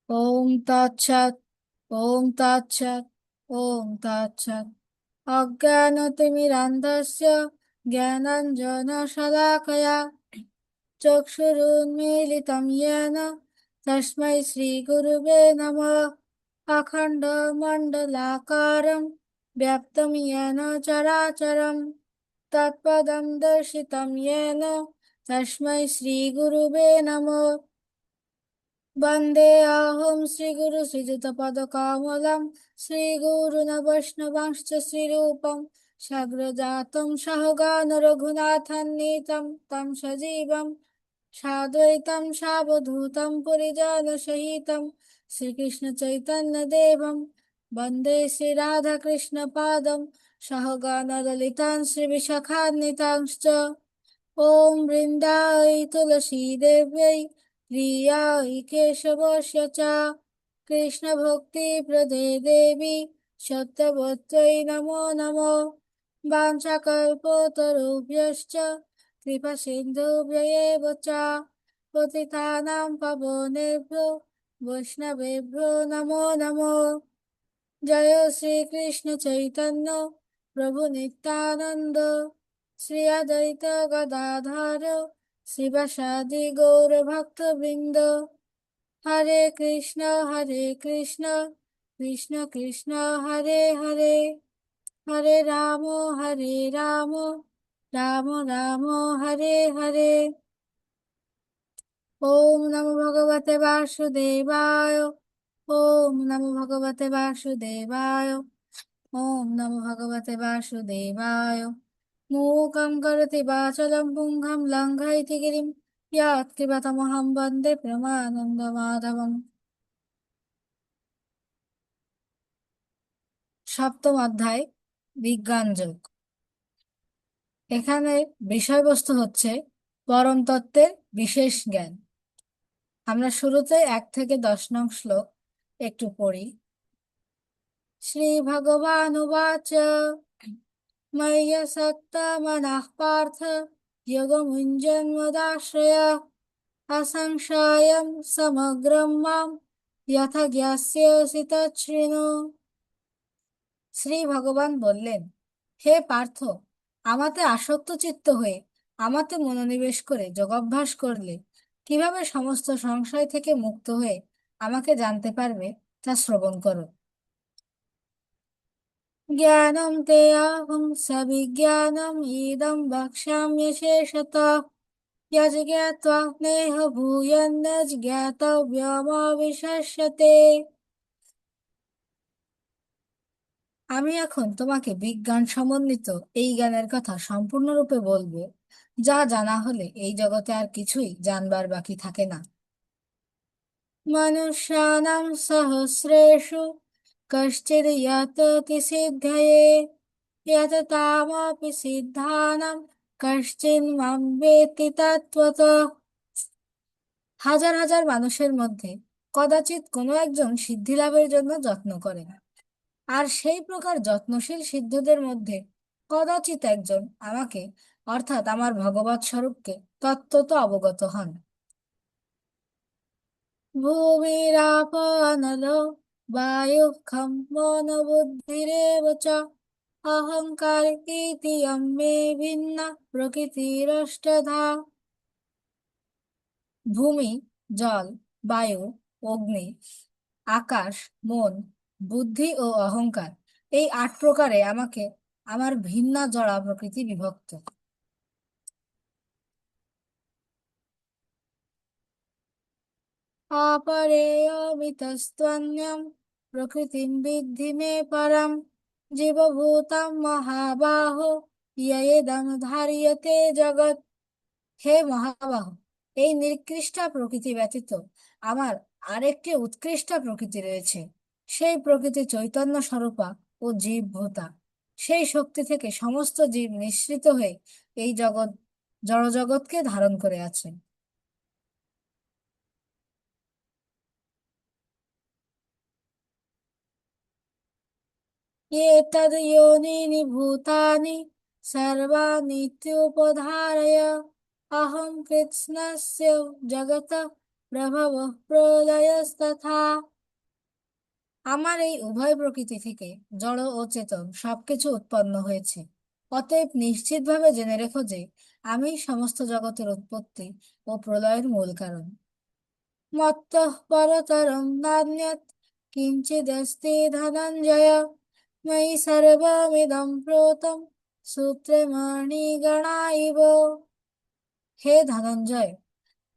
ওম তৎসৎ। ওম তৎসৎ। ওম তৎসৎ। অজ্ঞানতিমিরান্ধস্য জ্ঞানাঞ্জনশলাকয়া চক্ষুरुन्मीलितं येन तस्मै श्रीगुरुवे नमः। अखण्डमण्डलाकारं व्याप्तं येन चराचरं तत्पदं दर्शितं येन तस्मै श्रीगुरुवे नमः। वन्देऽहं श्रीगुरु श्रीयुतपदकमलं श्रीगुरुन् वैष्णवांश्च श्रीरूपं साग्रजातं सहगण रघुनाथान्वितं तं सजीवं साद्वैतं सावधूतं परिजनसहितं श्रीकृष्णचैतन्यदेवं वन्दे श्रीराधाकृष्णपादं सहगण ललितां श्रीविशाखान्वितांश्च। ॐ वृन्दाय तुलसीदेव्यै प्रियाय केशवस्य च कृष्णभक्तिप्रदे देवी सत्यवत्यै नमो नमः। वाञ्छाकल्पतरुभ्यश्च कृपासिन्धुभ्य एव च पतितानां पावनेभ्यो वैष्णवेभ्यो नमो नमः। जय श्रीकृष्ण चैतन्य प्रभु नित्यानन्द श्री अद्वैत गदाधर श्रीवासादि गौरभक्तवृन्द। हरे कृष्ण कृष्ण कृष्ण हरे हरे, हरे राम राम राम हरे हरे। ओम नमो भगवते वासुदेवाय। ओम नमो भगवते वासुदेवाय। ओम नमो भगवते वासुदेवाय। मूकं करोति वाचालं पुंगं लङ्घयति गिरिं यत्कृपातमहं वन्दे परमानन्दमाधवम्। সপ্তম অধ্যায়, বিজ্ঞান যোগ। এখানে বিষয়বস্তু হচ্ছে পরম তত্ত্বের বিশেষ জ্ঞান। আমরা শুরুতে 1 থেকে 10 নং শ্লোক একটু পড়ি। শ্রী ভগবান উবাচ मय्यसक्तमनः पार्थ योगमुञ्जन्मदाश्रय असंशयं समग्रं मां यथा জ্ঞাস্যসি তচ্ছৃণু। শ্রী ভগবান বললেন, হে পার্থ, আমাতে আসক্ত চিত্ত হয়ে আমাতে মনোনিবেশ করে যোগাভ্যাস করলে কিভাবে সমস্ত সংশয় থেকে মুক্ত হয়ে আমাকে জানতে পারবে তা শ্রবণ করো। জ্ঞানম তে অহং সবিজ্ঞানম ইদং বক্ষ্যাম্যশেষতঃ यज्ञात्वा नेह भूयन्न জ্ঞাতব্যমবিশেষ্যতে। আমি এখন তোমাকে বিজ্ঞান সমন্বিত এই জ্ঞানের কথা সম্পূর্ণরূপে বলবো, যা জানা হলে এই জগতে আর কিছুই জানবার বাকি থাকে না। মনুষ্যানাং সহস্রেষু কশ্চিৎ যততি সিদ্ধয়ে यत तामपि सिद्धानां कश्चिन् मां वेत्ति तत्त्वतः। হাজার হাজার মানুষের মধ্যে কদাচিৎ কোনো একজন সিদ্ধি লাভের জন্য যত্ন করেন, আর সেই প্রকার যত্নশীল সিদ্ধদের মধ্যে কদাচিৎ একজন আমাকে অর্থাৎ আমার ভগবৎ স্বরূপকে তত্ত্বত অবগত হন। ভূমিরাপ অনলো বায়ুঃ খম মন বুদ্ধিরেব চ অহংকার ইতি যম মে ভিন্না প্রকৃতিরষ্টধা। ভূমি, জল, বায়ু, অগ্নি, আকাশ, মন, বুদ্ধি ও অহংকার, এই 8 প্রকারে আমাকে আমার ভিন্না জড়া প্রকৃতি বিভক্ত। অপরেয়মিতস্ত্বন্যং প্রকৃতিম বিদ্ধি মে পরম জীবভূতম মহাবাহো ইয়দং ধার্যতে জগৎ। হে মহাবাহু, এই নিকৃষ্টা প্রকৃতি ব্যতীত আমার আরেকটি উৎকৃষ্ট প্রকৃতি রয়েছে। সেই প্রকৃতি চৈতন্য স্বরূপা ও জীবভূতা। সেই শক্তি থেকে সমস্ত জীব নিঃসৃত হয়ে এই জগৎ জড়জগৎকে ধারণ করে আছে। এতদ্ যোনিনি ভূতানি সর্বাণীত্যুপধারয় অহং কৃৎস্নস্য জগতঃ প্রভব প্রলয়স্তথা। আমার এই উভয় প্রকৃতি থেকে জড় ও চেতন সবকিছু উৎপন্ন হয়েছে। অতএব নিশ্চিতভাবে জেনে রেখো যে আমি সমস্ত জগতের উৎপত্তি ও প্রলয়ের মূল কারণ। মত্তঃ পরতরং নান্যৎ কিঞ্চিদস্তি ধনঞ্জয়, ময়ি সর্বমিদং প্रोतं সূত্রে মণিগণা ইব। হে ধনঞ্জয়,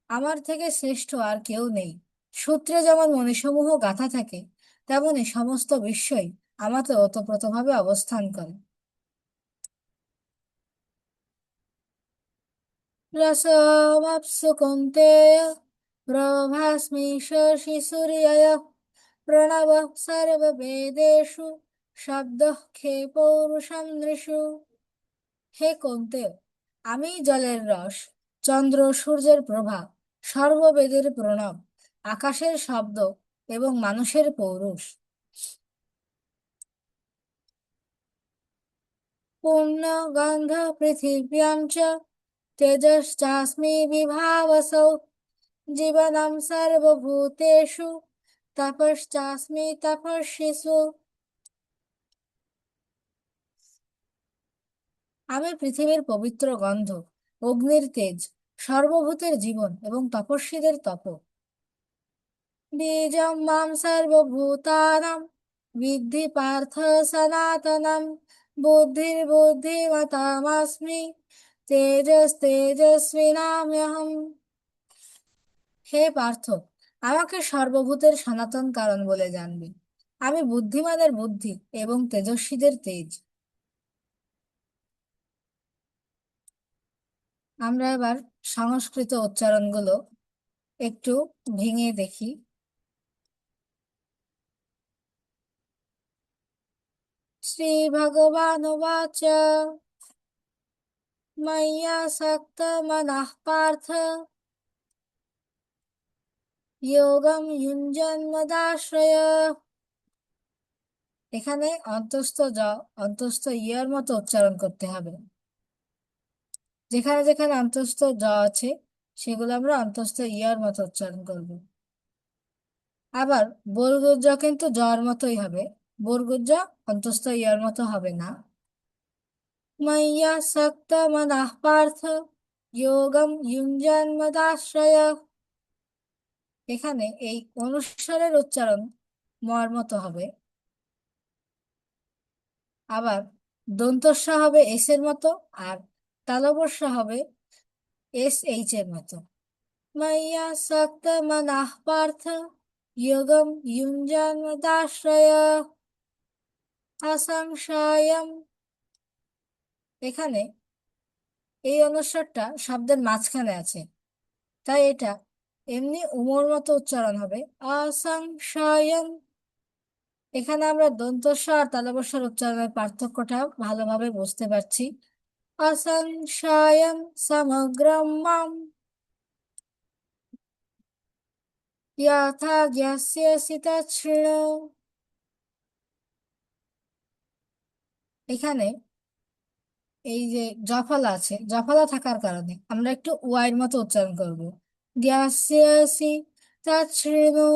আমার থেকে শ্রেষ্ঠ আর কেউ নেই। সূত্রে যেমন মণিসমূহ গাঁথা থাকে, তেমনি সমস্ত বিশ্বই আমাতে ওতপ্রোতভাবে অবস্থান করে। রসমাপ্সু কৌন্তেয়, প্রভাস্মি শশী সূর্যয়, প্রণবঃ সর্ববেদেষু, শব্দঃ खे পৌরুষং নৃষু। হে কৌন্তেয়, আমি জলের রস, চন্দ্র সূর্যের প্রভা, সর্ববেদের প্রণব, আকাশের শব্দ এবং মানুষের পৌরুষ। পূর্ণ গন্ধ পৃথিব্যাং চ তেজশ্চাস্মি বিভাবসৌ, জীবনম সর্বভূতেষু তপশ্চাস্মি তপস্বিষু। আমি পৃথিবীর পবিত্র গন্ধ, অগ্নির তেজ, সর্বভূতের জীবন এবং তপস্বীদের তপ। বীজং মাম সর্বভূতানাং বিদ্ধি পার্থ সনাতনম, বুদ্ধির্বুদ্ধিমতামস্মি, তেজস্তেজস্বিনাম্যহম। হে পার্থ, আমাকে সর্বভূতের সনাতন কারণ বলে জানবি। আমি বুদ্ধিমানের বুদ্ধি এবং তেজস্বীদের তেজ। আমরা এবার সংস্কৃত উচ্চারণগুলো একটু ভেঙে দেখি। শ্রী ভগবানুবাচ, ময়্যাসক্ত মনঃ পার্থ, যোগং যুঞ্জন্মদাশ্রয়। এখানে অন্তস্থ অন্তস্থ ইয়ের মতো উচ্চারণ করতে হবে। যেখানে যেখানে অন্তস্থ আছে সেগুলো আমরা অন্তস্থ ইয়ার মতো উচ্চারণ করব। আবার বর্গজ কিন্তু জর মতোই হবে, বর্গজ অন্তস্থ ইয়ার মতো হবে না। ময়্যাসক্ত মনঃ পার্থ, যোগং যুঞ্জন্মদাশ্রয়। এখানে এই অনুস্বরের উচ্চারণ মর মতো হবে। আবার দন্তস্ব হবে এস এর মতো, আর তালবস্য হবে এস এইচ এর মতো। ময়্যাসক্ত মনঃ পার্থ, যোগং যুঞ্জন্মদাশ্রয় অসংশয়ম। এখানে এই অনুস্বরটা শব্দের মাঝখানে আছে, তাই এটা এমনি উমর মতো উচ্চারণ হবে অসংশয়ম। এখানে আমরা দন্তস্ব আর তালবস্যর উচ্চারণের পার্থক্যটা ভালোভাবে বুঝতে পারছি। অসংশয়ম সমগ্রম মাম, যথা জ্ঞাস্যসি তচ্ছৃণু। এখানে এই যে জফলা আছে, জফলা থাকার কারণে আমরা একটু ওয়াইয়ের মতো উচ্চারণ করব। জ্ঞাস্যসি তচ্ছৃণু,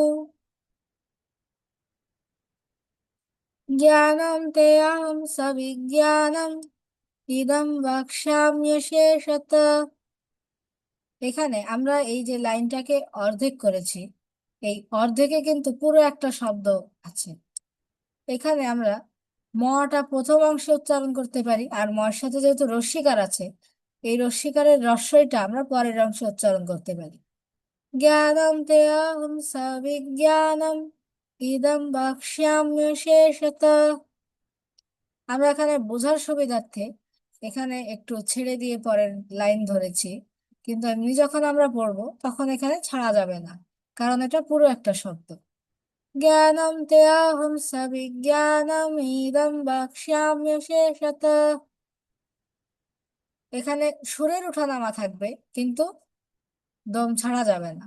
জ্ঞানম তে অহং সবিজ্ঞানম, ইদম বক্ষ্যাম্যশেষত। এখানে আমরা এই যে লাইনটাকে অর্ধেক করেছি, এই অর্ধেকে কিন্তু পুরো একটা শব্দ আছে। এখানে আমরা মটা প্রথম অংশে উচ্চারণ করতে পারি, আর মর সাথে যেহেতু রস্যিকার আছে, এই রস্যিকারের রস্যইটা আমরা পরের অংশে উচ্চারণ করতে পারি। জ্ঞানম তে অহং সবিজ্ঞানম, ইদম বক্ষ্যাম্যশেষত। আমরা এখানে বোঝার সুবিধার্থে এখানে একটু ছেড়ে দিয়ে পরের লাইন ধরেছি, কিন্তু এমনি যখন আমরা পড়বো তখন এখানে ছাড়া যাবে না, কারণ এটা পুরো একটা শব্দ। জ্ঞানম তে অহং সবিজ্ঞানম, ইদম বক্ষ্যাম্যশেষত। এখানে সুরের ওঠানামা থাকবে, কিন্তু দম ছাড়া যাবে না।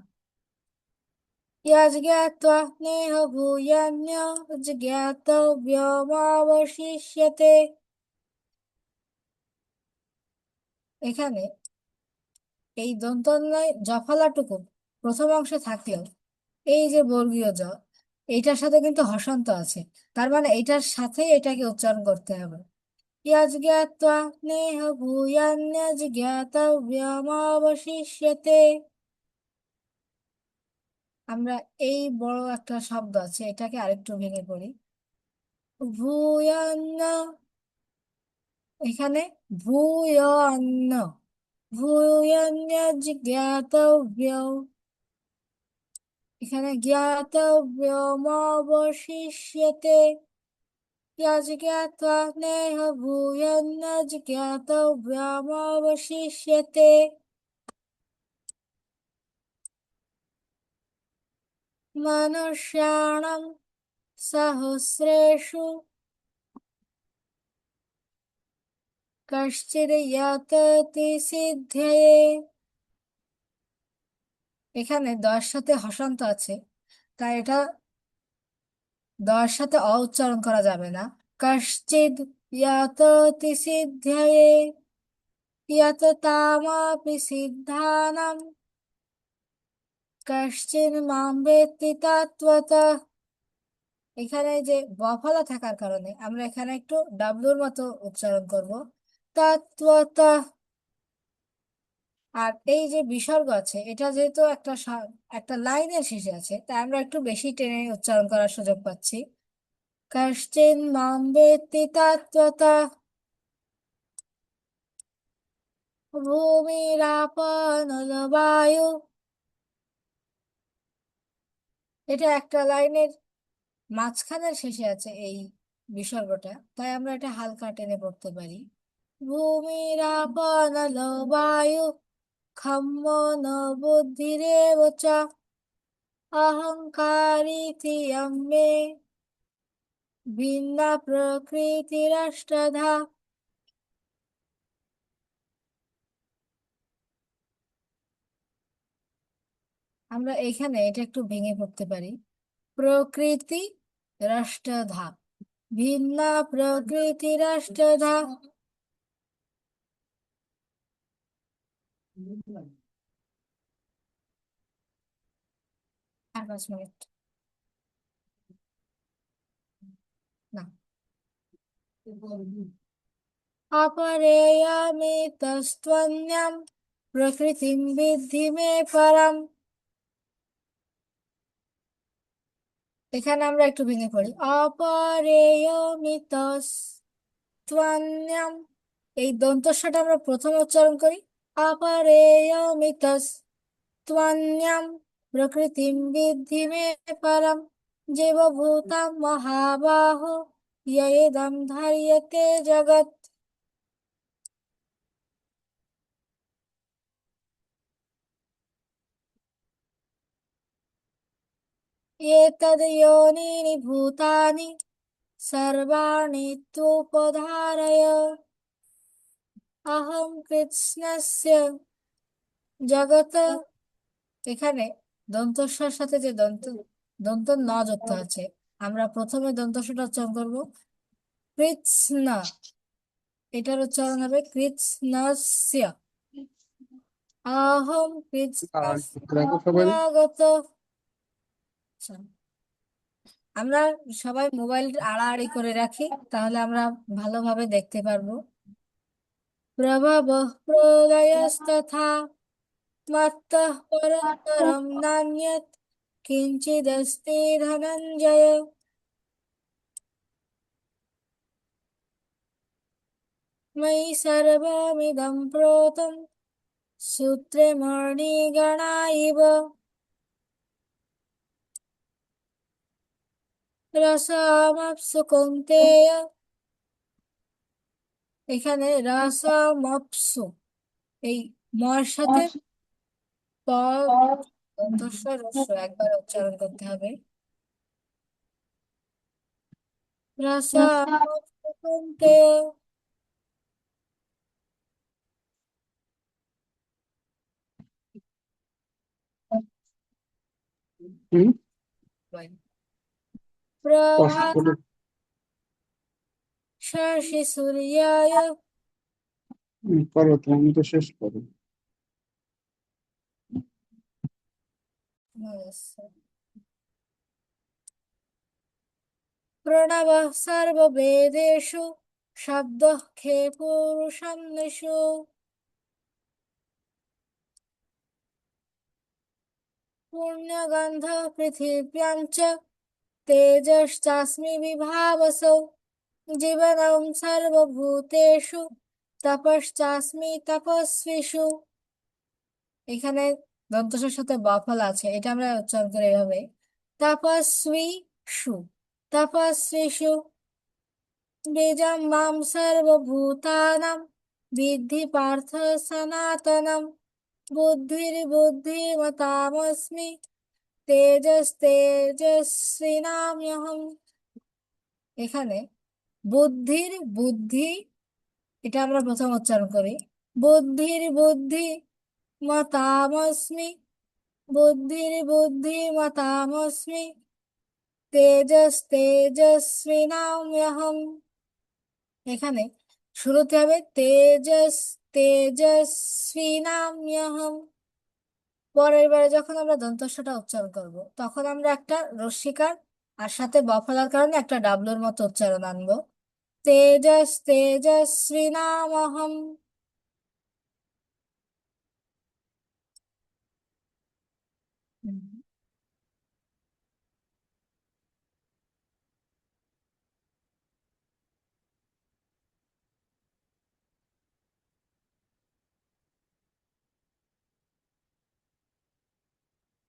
यज्ञात्वा नेह भूयान्य ज्ञातव्यमवशिष्यते। এখানে এই দন্তন্বয় জফলাটুকু প্রথম অংশে থাকলেও এই যে বর্গীয় জ, এইটার সাথে কিন্তু হসন্ত আছে। তার মানে এইটার সাথেই এটাকে উচ্চারণ করতে হবে। यज्ञात्वा नेह भूयान्यज्ञातव्यमवशिष्यते। আমরা এই বড় একটা শব্দ আছে, এটাকে আরেকটু ভেঙে পড়ি। ভূয়ান্ন, এখানে ভূয়ান্ন, ভূয়ান্যজ্ঞাতব্য, এখানে জ্ঞাতব্যমবশিষ্যতে। यज्ञात्वा नेह भूयान्यज्ञातव्यमवशिष्यते। मनुष्याणां सहस्रेषु कश्चिद् यतति सिद्धये। এখানে দয়ের সাথে হসন্ত আছে, তাই এটা দয়ের সাথে অ উচ্চারণ করা যাবে না। কশ্চিদ ইয়াততি সিদ্ধয়ে, ইয়াততামাপি সিদ্ধানাম, কশ্চিন মাম বেত্তি তত্ত্বতঃ। এখানে যে বফলা থাকার কারণে আমরা এখানে একটু ডাব্লুর মতো উচ্চারণ করব, তত্ত্বতঃ। আর এই যে বিসর্গ আছে, এটা যেহেতু একটা লাইনের শেষে আছে, তাই আমরা একটু বেশি টেনে উচ্চারণ করার সুযোগ পাচ্ছি। কশ্চিন মাম বেত্তি তত্ত্বতঃ। ভূমিরাপো নল বায়ু, এটা একটা লাইনের মাঝখানের শেষে আছে এই বিসর্গটা, তাই আমরা এটা হালকা টেনে পড়তে পারি। ভূমিরাপো নল বায়ু খম্ম ন বুদ্ধিরেব চ অহংকারিতি মে ভিন্না প্রকৃতিরষ্টধা। আমরা এখানে এটা একটু ভেঙে পড়তে পারি। প্রকৃতি রাষ্ট্রধা, ভিন্না প্রকৃতিরষ্টধা। আর 5 মিনিট না। अपरेयमितस्त्वन्यं प्रकृतिं विद्धि मे परम। এখানে আমরা একটু ভেঙে পড়ি। অপরেয়মিতস্ত্বন্যম, এই দন্তস্বটা আমরা প্রথমে উচ্চারণ করি। অপরেয়মিতস্ত্বন্যম প্রকৃতিম বিদ্ধি মে পরম জীবভূতাং মহাবাহো ইয়দং ধার্যতে জগৎ। एतद् योनीनि भूतानि सर्वाणि त्वुपधारय अहं কৃষ্ণস্য জগত। এখানে দন্তস্বর সাথে যে দন্ত ন যুক্ত আছে, আমরা প্রথমে দন্তস্বরটা উচ্চারণ করব কৃষ্ণ, এটার উচ্চারণ হবে কৃষ্ণস্য। অহম কৃষ্ণস্য জগত। আচ্ছা, আমরা সবাই মোবাইল আড়াআড়ি করে রাখি, তাহলে আমরা ভালোভাবে দেখতে পারবো। প্রভবঃ প্রলয়স্তথা মত্তঃ পরতরং নান্যৎ কিঞ্চিদস্তি ধনঞ্জয়। ময়ি সর্বমিদং প্रोतं সূত্রে মণিগণা ইব। রসমপ্সু কৌন্তেয়, এখানে রসমপ্সু, এই মর সাথে প দন্তস্ব হ্রস্ব একবার উচ্চারণ করতে হবে। রসমপ্সু কৌন্তেয়। হুম, প্রভা অসুবিধা। শশী সূর্যায় করো, তুমি তো শেষ করো। प्रणवः सर्ववेदेषु शब्दः खे पुरुषं निषु। पुण्यगन्धः पृथिव्यां च तेजश्चास्मि विभावसौ। जीवनं सर्वभूतेषु तपশ্চাস্মি তপস্বিষু। এখানে দন্তসের সাথে বফল আছে, এটা আমরা উচ্চারণ করি এভাবে, তপস্বী সু, তপস্বিষু। বীজং মাম সর্বভূতানাং বিদ্ধি পার্থ সনাতনম। বুদ্ধির্বুদ্ধিমতামস্মি তেজস্তেজস্বিনাম্যহম। এখানে বুদ্ধির বুদ্ধি, এটা আমরা প্রথম উচ্চারণ করি, বুদ্ধির বুদ্ধি মতামস্মি, বুদ্ধির বুদ্ধি মতামস্মি তেজস্তেজস্বিনাম্যহম। এখানে শুরুতে হবে তেজস্বিনাম্যহম। পরের বারে যখন আমরা দন্তস্বটা উচ্চারণ করব তখন আমরা একটা রস্যিকার আর সাথে বফলার কারণে একটা ডাবলুর মতো উচ্চারণ আনবো, তেজস্বিনামহম।